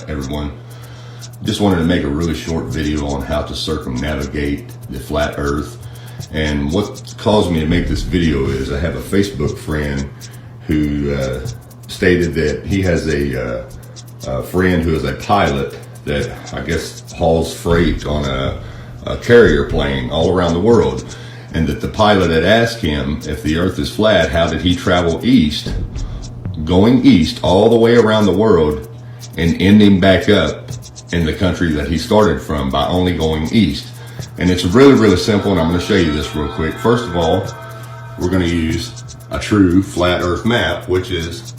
everyone. Just wanted to make a really short video on how to circumnavigate the flat earth. And what caused me to make this video is I have a Facebook friend who stated that he has a friend who is a pilot that I guess hauls freight on a carrier plane all around the world, and that the pilot had asked him, if the earth is flat, how did he travel east, going east all the way around the world and ending back up in the country that he started from by only going east. And it's really simple, and I'm going to show you this real quick. First of all, we're going to use a true flat earth map, which is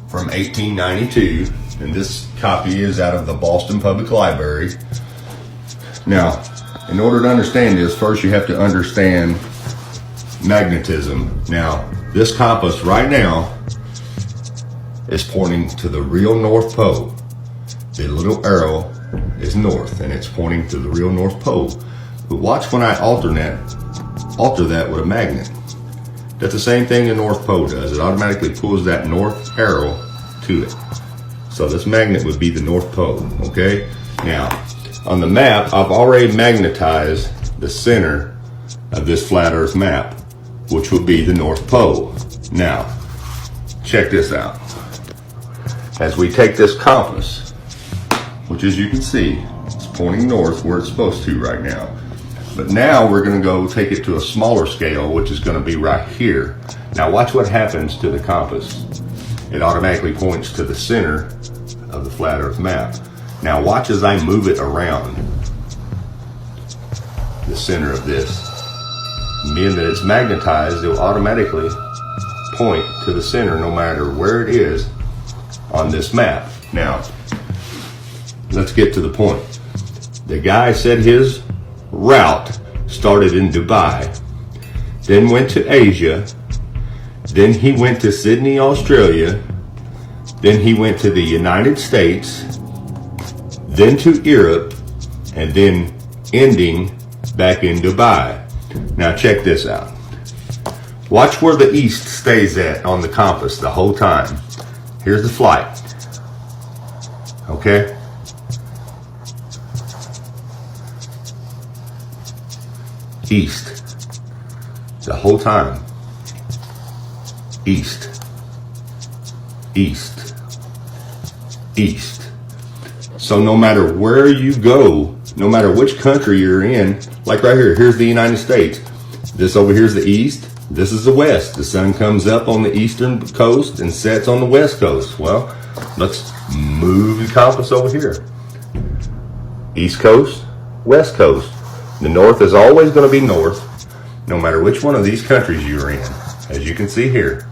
from 1892, and this copy is out of the Boston Public Library. Now, in order to understand this, first you have to understand magnetism. Now, this compass right now is pointing to the real North Pole. The little arrow is north, and it's pointing to the real North Pole. But watch when I alter that with a magnet. That's the same thing the North Pole does. It automatically pulls that north arrow to it. So this magnet would be the North Pole, okay? Now, on the map, I've already magnetized the center of this flat earth map, which would be the North Pole. Now, check this out. As we take this compass, which as you can see, it's pointing north where it's supposed to right now. But now we're going to go take it to a smaller scale, which is going to be right here. Now watch what happens to the compass. It automatically points to the center of the flat earth map. Now watch as I move it around the center of this. Being that it's magnetized, it will automatically point to the center no matter where it is on this map. Now, let's get to the point. The guy said his route started in Dubai, then went to Asia, then he went to Sydney, Australia, then he went to the United States, then to Europe, and then ending back in Dubai. Now check this out. Watch where the east stays at on the compass the whole time. Here's the flight. Okay? East. The whole time. East. East. East. So no matter where you go, no matter which country you're in, like right here, here's the United States. This over here is the east. This is the west. The sun comes up on the eastern coast and sets on the west coast. Well, let's move the compass over here. East coast, west coast. The north is always going to be north, no matter which one of these countries you're in. As you can see here,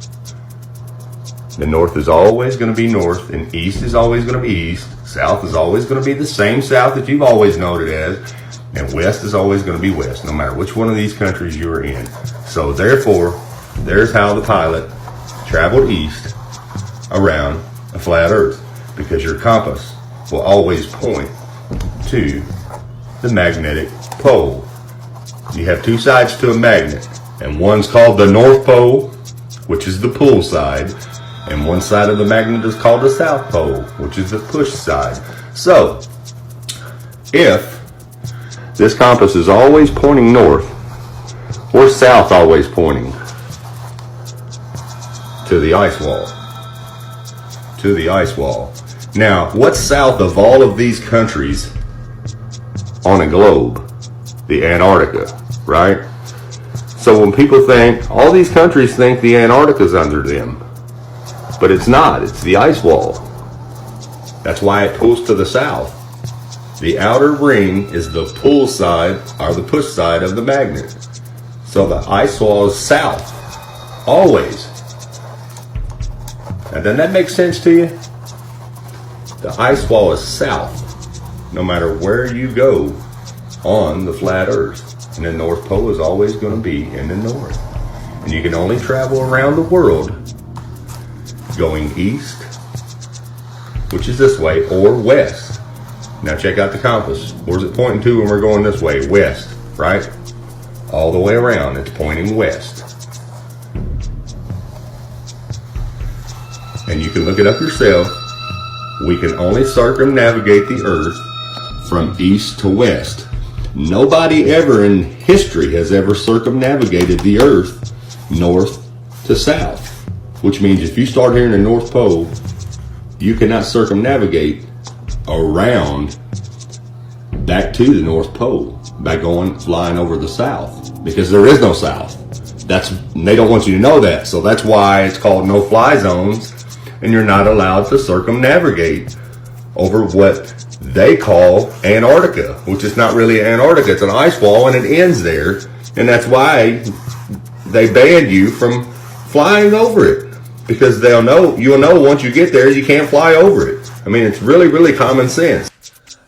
the north is always going to be north, and east is always going to be east. South is always going to be the same south that you've always known it as, and west is always going to be west, no matter which one of these countries you're in. So therefore, there's how the pilot traveled east around a flat earth, because your compass will always point to the magnetic pole. You have two sides to a magnet, and one's called the North Pole, which is the pull side, and one side of the magnet is called the South Pole, which is the push side. So, if this compass is always pointing north, or south always pointing to the ice wall, to the ice wall. Now, what's south of all of these countries on a globe? The Antarctica, right? So when people think, all these countries think the Antarctica's under them, but it's not, it's the ice wall. That's why it pulls to the south. The outer ring is the pull side, or the push side of the magnet. So the ice wall is south, always. Now doesn't that make sense to you? The ice wall is south, no matter where you go on the flat earth. And the North Pole is always going to be in the north. And you can only travel around the world going east, which is this way, or west. Now check out the compass. Where's it pointing to when we're going this way? West, right? All the way around, it's pointing west. And you can look it up yourself. We can only circumnavigate the earth from east to west. Nobody ever in history has ever circumnavigated the earth north to south, which means if you start here in the North Pole, you cannot circumnavigate around back to the North Pole by flying over the south, because there is no south. They don't want you to know that, so that's why it's called no-fly zones, and you're not allowed to circumnavigate over what they call Antarctica, which is not really Antarctica. It's an ice wall, and it ends there, and that's why they banned you from flying over it, because you'll know once you get there you can't fly over it. I mean, it's really, really common sense.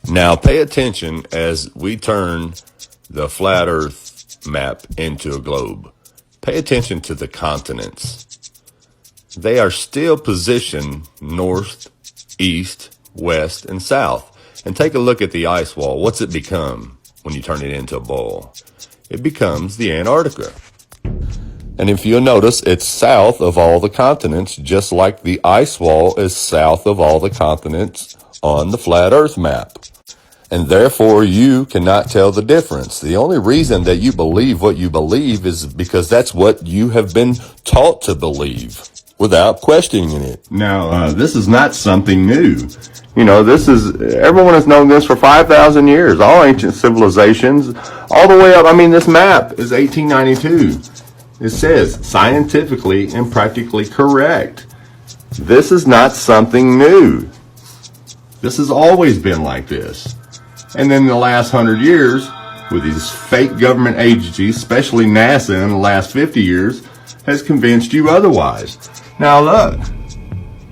Now pay attention as we turn the flat earth map into a globe. Pay attention to the continents. They are still positioned north, east, west, and south. And take a look at the ice wall. What's it become when you turn it into a ball? It becomes the Antarctica. And if you'll notice, it's south of all the continents, just like the ice wall is south of all the continents on the flat earth map. And therefore, you cannot tell the difference. The only reason that you believe what you believe is because that's what you have been taught to believe without questioning it. Now, this is not something new. You know, everyone has known this for 5,000 years, all ancient civilizations, all the way up. I mean, this map is 1892. It says scientifically and practically correct. This is not something new. This has always been like this. And then the last 100 years, with these fake government agencies, especially NASA in the last 50 years, has convinced you otherwise. Now look,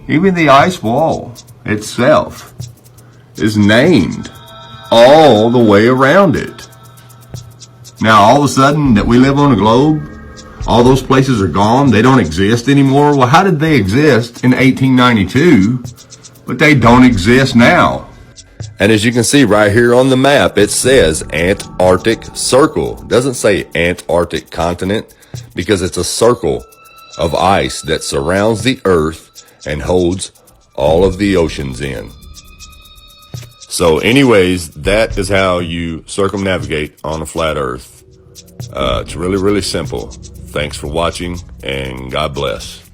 even the ice wall itself is named all the way around it. Now all of a sudden that we live on a globe, all those places are gone, they don't exist anymore. Well, how did they exist in 1892, but they don't exist now? And as you can see right here on the map, it says Antarctic Circle. It doesn't say Antarctic continent, because it's a circle of ice that surrounds the earth and holds all of the oceans in. So anyways, that is how you circumnavigate on a flat earth. It's really, really simple. Thanks for watching, and God bless.